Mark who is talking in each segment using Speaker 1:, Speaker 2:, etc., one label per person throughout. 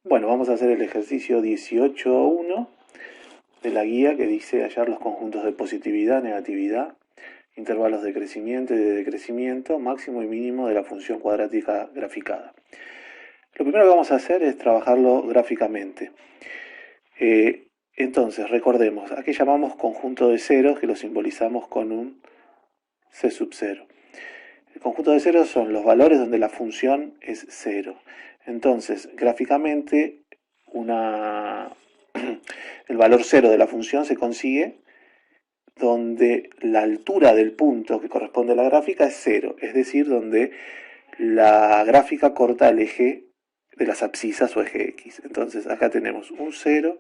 Speaker 1: Bueno, vamos a hacer el ejercicio 18.1 de la guía que dice hallar los conjuntos de positividad, negatividad, intervalos de crecimiento y de decrecimiento, máximo y mínimo de la función cuadrática graficada. Lo primero que vamos a hacer es trabajarlo gráficamente. Entonces, recordemos, ¿a qué llamamos conjunto de ceros? Que lo simbolizamos con un C sub 0. El conjunto de ceros son los valores donde la función es 0. Entonces, gráficamente, el valor 0 de la función se consigue donde la altura del punto que corresponde a la gráfica es 0, es decir, donde la gráfica corta el eje de las abscisas o eje X. Entonces, acá tenemos un 0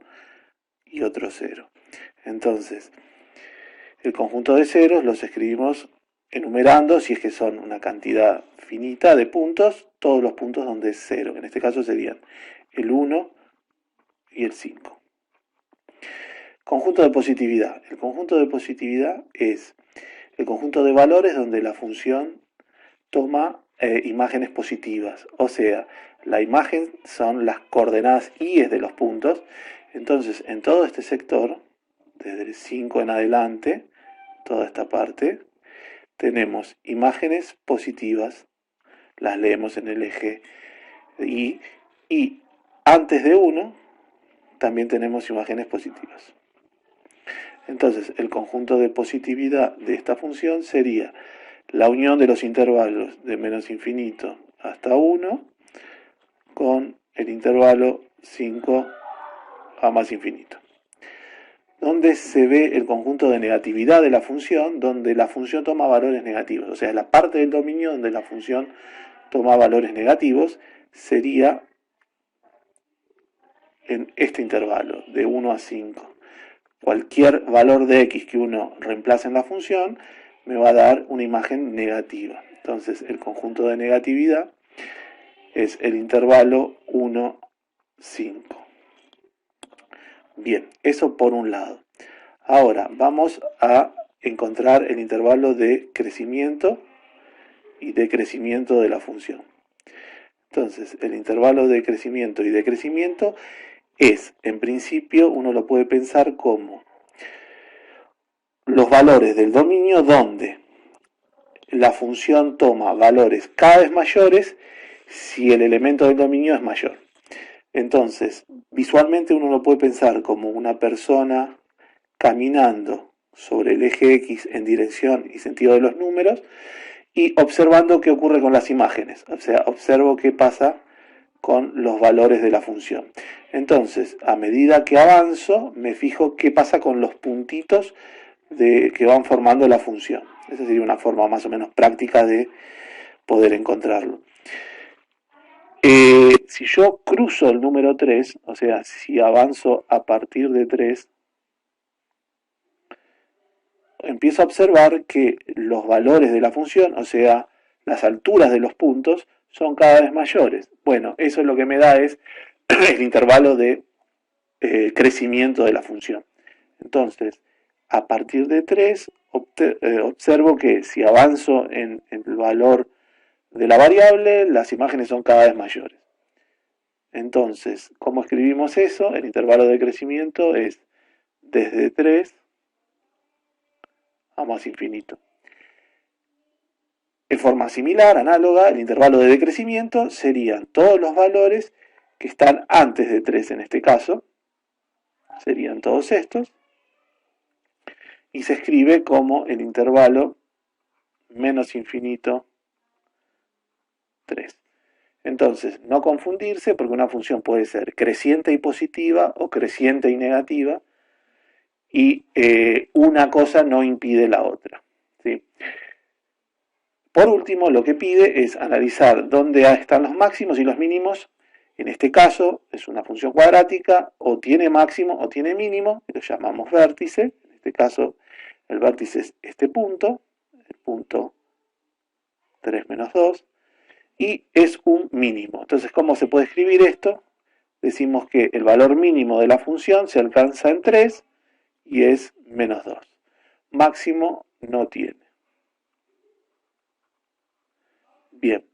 Speaker 1: y otro 0. Entonces, el conjunto de ceros los escribimos enumerando, si es que son una cantidad finita de puntos, todos los puntos donde es 0. En este caso serían el 1 y el 5. Conjunto de positividad. El conjunto de positividad es el conjunto de valores donde la función toma imágenes positivas. O sea, la imagen son las coordenadas y de los puntos. Entonces, en todo este sector, desde el 5 en adelante, toda esta parte, tenemos imágenes positivas, las leemos en el eje y antes de 1 también tenemos imágenes positivas. Entonces, el conjunto de positividad de esta función sería la unión de los intervalos de menos infinito hasta 1 con el intervalo 5 a más infinito. Donde se ve el conjunto de negatividad de la función, donde la función toma valores negativos. O sea, la parte del dominio donde la función toma valores negativos sería en este intervalo, de 1 a 5. Cualquier valor de x que uno reemplace en la función me va a dar una imagen negativa. Entonces, el conjunto de negatividad es el intervalo 1, 5. Bien, eso por un lado. Ahora vamos a encontrar el intervalo de crecimiento y decrecimiento de la función. Entonces, el intervalo de crecimiento y decrecimiento es, en principio, uno lo puede pensar como los valores del dominio donde la función toma valores cada vez mayores si el elemento del dominio es mayor. Entonces, visualmente uno lo puede pensar como una persona caminando sobre el eje X en dirección y sentido de los números y observando qué ocurre con las imágenes. O sea, observo qué pasa con los valores de la función. Entonces, a medida que avanzo, me fijo qué pasa con los puntitos que van formando la función. Esa sería una forma más o menos práctica de poder encontrarlo. Si yo cruzo el número 3, o sea, si avanzo a partir de 3, empiezo a observar que los valores de la función, o sea, las alturas de los puntos, son cada vez mayores. Bueno, eso es lo que me da es el intervalo de crecimiento de la función. Entonces, a partir de 3, observo que si avanzo en el valor de la variable, las imágenes son cada vez mayores. Entonces, ¿cómo escribimos eso? El intervalo de crecimiento es desde 3 a más infinito. En forma similar, análoga, el intervalo de decrecimiento serían todos los valores que están antes de 3 en este caso, serían todos estos, y se escribe como el intervalo menos infinito 3. Entonces, no confundirse porque una función puede ser creciente y positiva o creciente y negativa y una cosa no impide la otra, ¿sí? Por último, lo que pide es analizar dónde están los máximos y los mínimos. En este caso es una función cuadrática, o tiene máximo o tiene mínimo, lo llamamos vértice. En este caso el vértice es este punto, el punto 3 menos 2, y es un mínimo. Entonces, ¿cómo se puede escribir esto? Decimos que el valor mínimo de la función se alcanza en 3 y es menos 2. Máximo no tiene. Bien.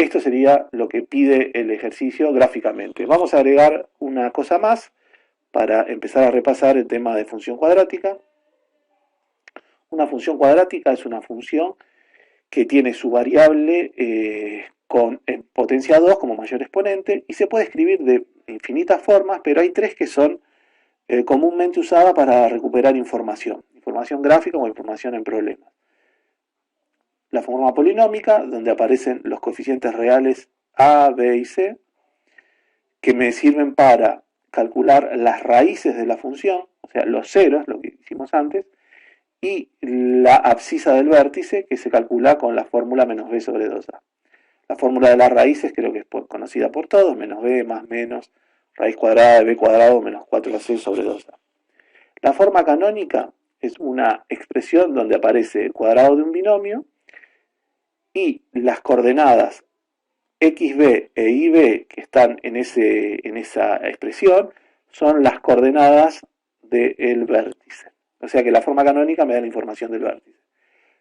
Speaker 1: esto sería lo que pide el ejercicio gráficamente. Vamos a agregar una cosa más para empezar a repasar el tema de función cuadrática. Una función cuadrática es una función que tiene su variable con potencia 2 como mayor exponente y se puede escribir de infinitas formas, pero hay tres que son comúnmente usadas para recuperar información gráfica o información en problemas. La forma polinómica, donde aparecen los coeficientes reales A, B y C, que me sirven para calcular las raíces de la función, o sea, los ceros, lo que hicimos antes, y la abscisa del vértice, que se calcula con la fórmula menos b sobre 2a. La fórmula de las raíces creo que es conocida por todos, menos b más menos raíz cuadrada de b cuadrado menos 4ac sobre 2a. La forma canónica es una expresión donde aparece el cuadrado de un binomio y las coordenadas xb e ib que están en esa expresión son las coordenadas del vértice. O sea que la forma canónica me da la información del vértice.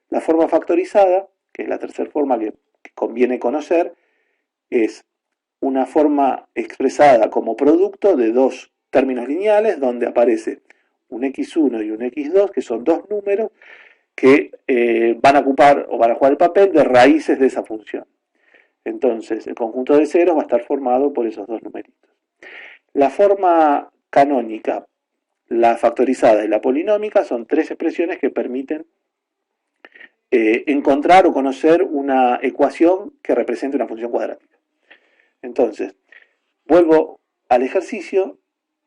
Speaker 1: La forma factorizada, que es la tercera forma que conviene conocer, es una forma expresada como producto de dos términos lineales donde aparece un x1 y un x2, que son dos números que van a ocupar o van a jugar el papel de raíces de esa función. Entonces, el conjunto de ceros va a estar formado por esos dos numeritos. La forma canónica, la factorizada y la polinómica son tres expresiones que permiten encontrar o conocer una ecuación que represente una función cuadrática. Entonces, vuelvo al ejercicio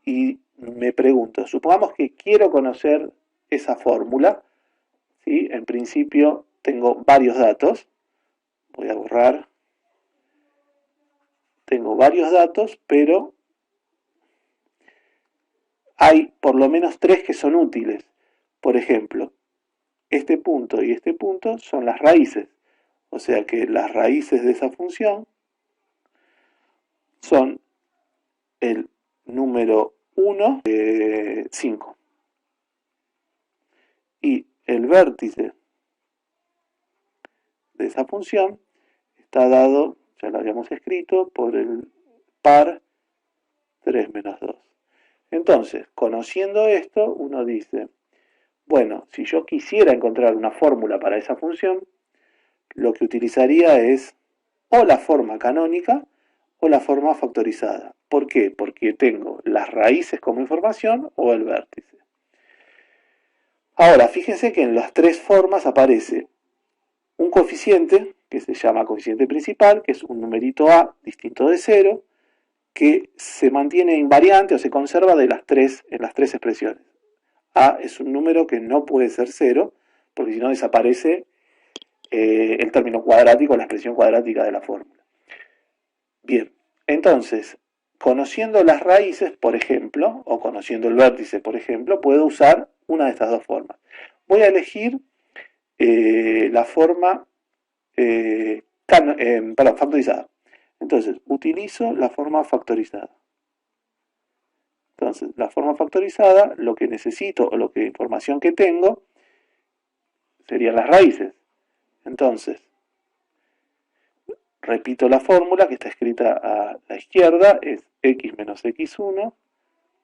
Speaker 1: y me pregunto, supongamos que quiero conocer esa fórmula, ¿sí? En principio tengo varios datos, voy a borrar, tengo varios datos, pero hay por lo menos tres que son útiles. Por ejemplo, este punto y este punto son las raíces, o sea que las raíces de esa función son el número 1, 5. Y el vértice de esa función está dado, ya lo habíamos escrito, por el par 3 menos 2. Entonces, conociendo esto, uno dice, bueno, si yo quisiera encontrar una fórmula para esa función, lo que utilizaría es o la forma canónica o la forma factorizada. ¿Por qué? Porque tengo las raíces como información o el vértice. Ahora, fíjense que en las tres formas aparece un coeficiente que se llama coeficiente principal, que es un numerito a distinto de 0, que se mantiene invariante o se conserva en las tres expresiones. A es un número que no puede ser 0, porque si no desaparece el término cuadrático, la expresión cuadrática de la fórmula. Bien, entonces, conociendo las raíces, por ejemplo, o conociendo el vértice, por ejemplo, puedo usar una de estas dos formas. Voy a elegir la forma factorizada. Entonces, utilizo la forma factorizada. Entonces, la forma factorizada, lo que necesito o lo que información que tengo serían las raíces. Entonces, repito la fórmula que está escrita a la izquierda, es x menos x1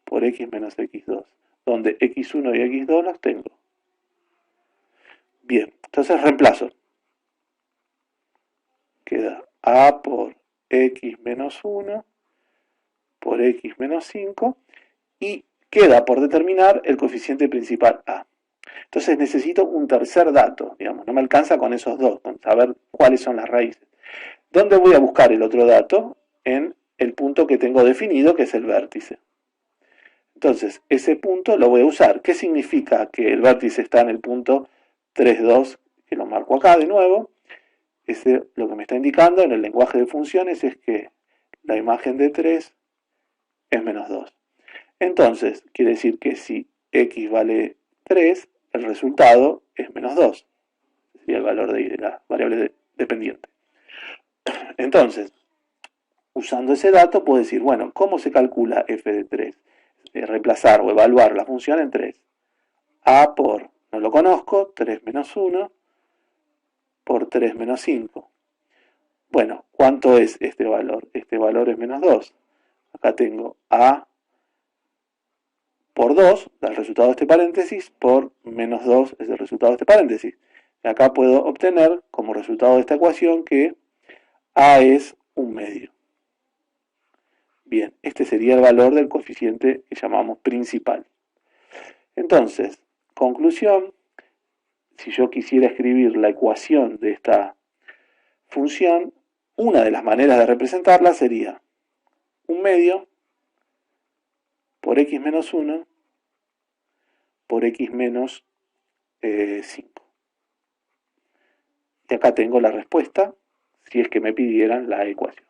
Speaker 1: por x menos x2, donde x1 y x2 los tengo. Bien, entonces reemplazo. Queda a por x menos 1 por x menos 5 y queda por determinar el coeficiente principal a. Entonces necesito un tercer dato, digamos, no me alcanza con esos dos, con saber cuáles son las raíces. ¿Dónde voy a buscar el otro dato? En el punto que tengo definido, que es el vértice. Entonces, ese punto lo voy a usar. ¿Qué significa que el vértice está en el punto 3, 2, que lo marco acá de nuevo? Lo que me está indicando en el lenguaje de funciones es que la imagen de 3 es menos 2. Entonces, quiere decir que si x vale 3, el resultado es menos 2. Sería el valor de la variable dependiente. Entonces, usando ese dato puedo decir, bueno, ¿cómo se calcula f de 3? Reemplazar o evaluar la función en 3. A por, no lo conozco, 3 menos 1 por 3 menos 5. Bueno, ¿Cuánto es este valor? Este valor es menos 2. Acá tengo A por 2, el resultado de este paréntesis, por menos 2 es el resultado de este paréntesis. Y acá puedo obtener como resultado de esta ecuación que A es un medio. Bien, este sería el valor del coeficiente que llamamos principal. Entonces, conclusión, si yo quisiera escribir la ecuación de esta función, una de las maneras de representarla sería un medio por x menos 1 por x menos 5. Y acá tengo la respuesta si es que me pidieran la ecuación.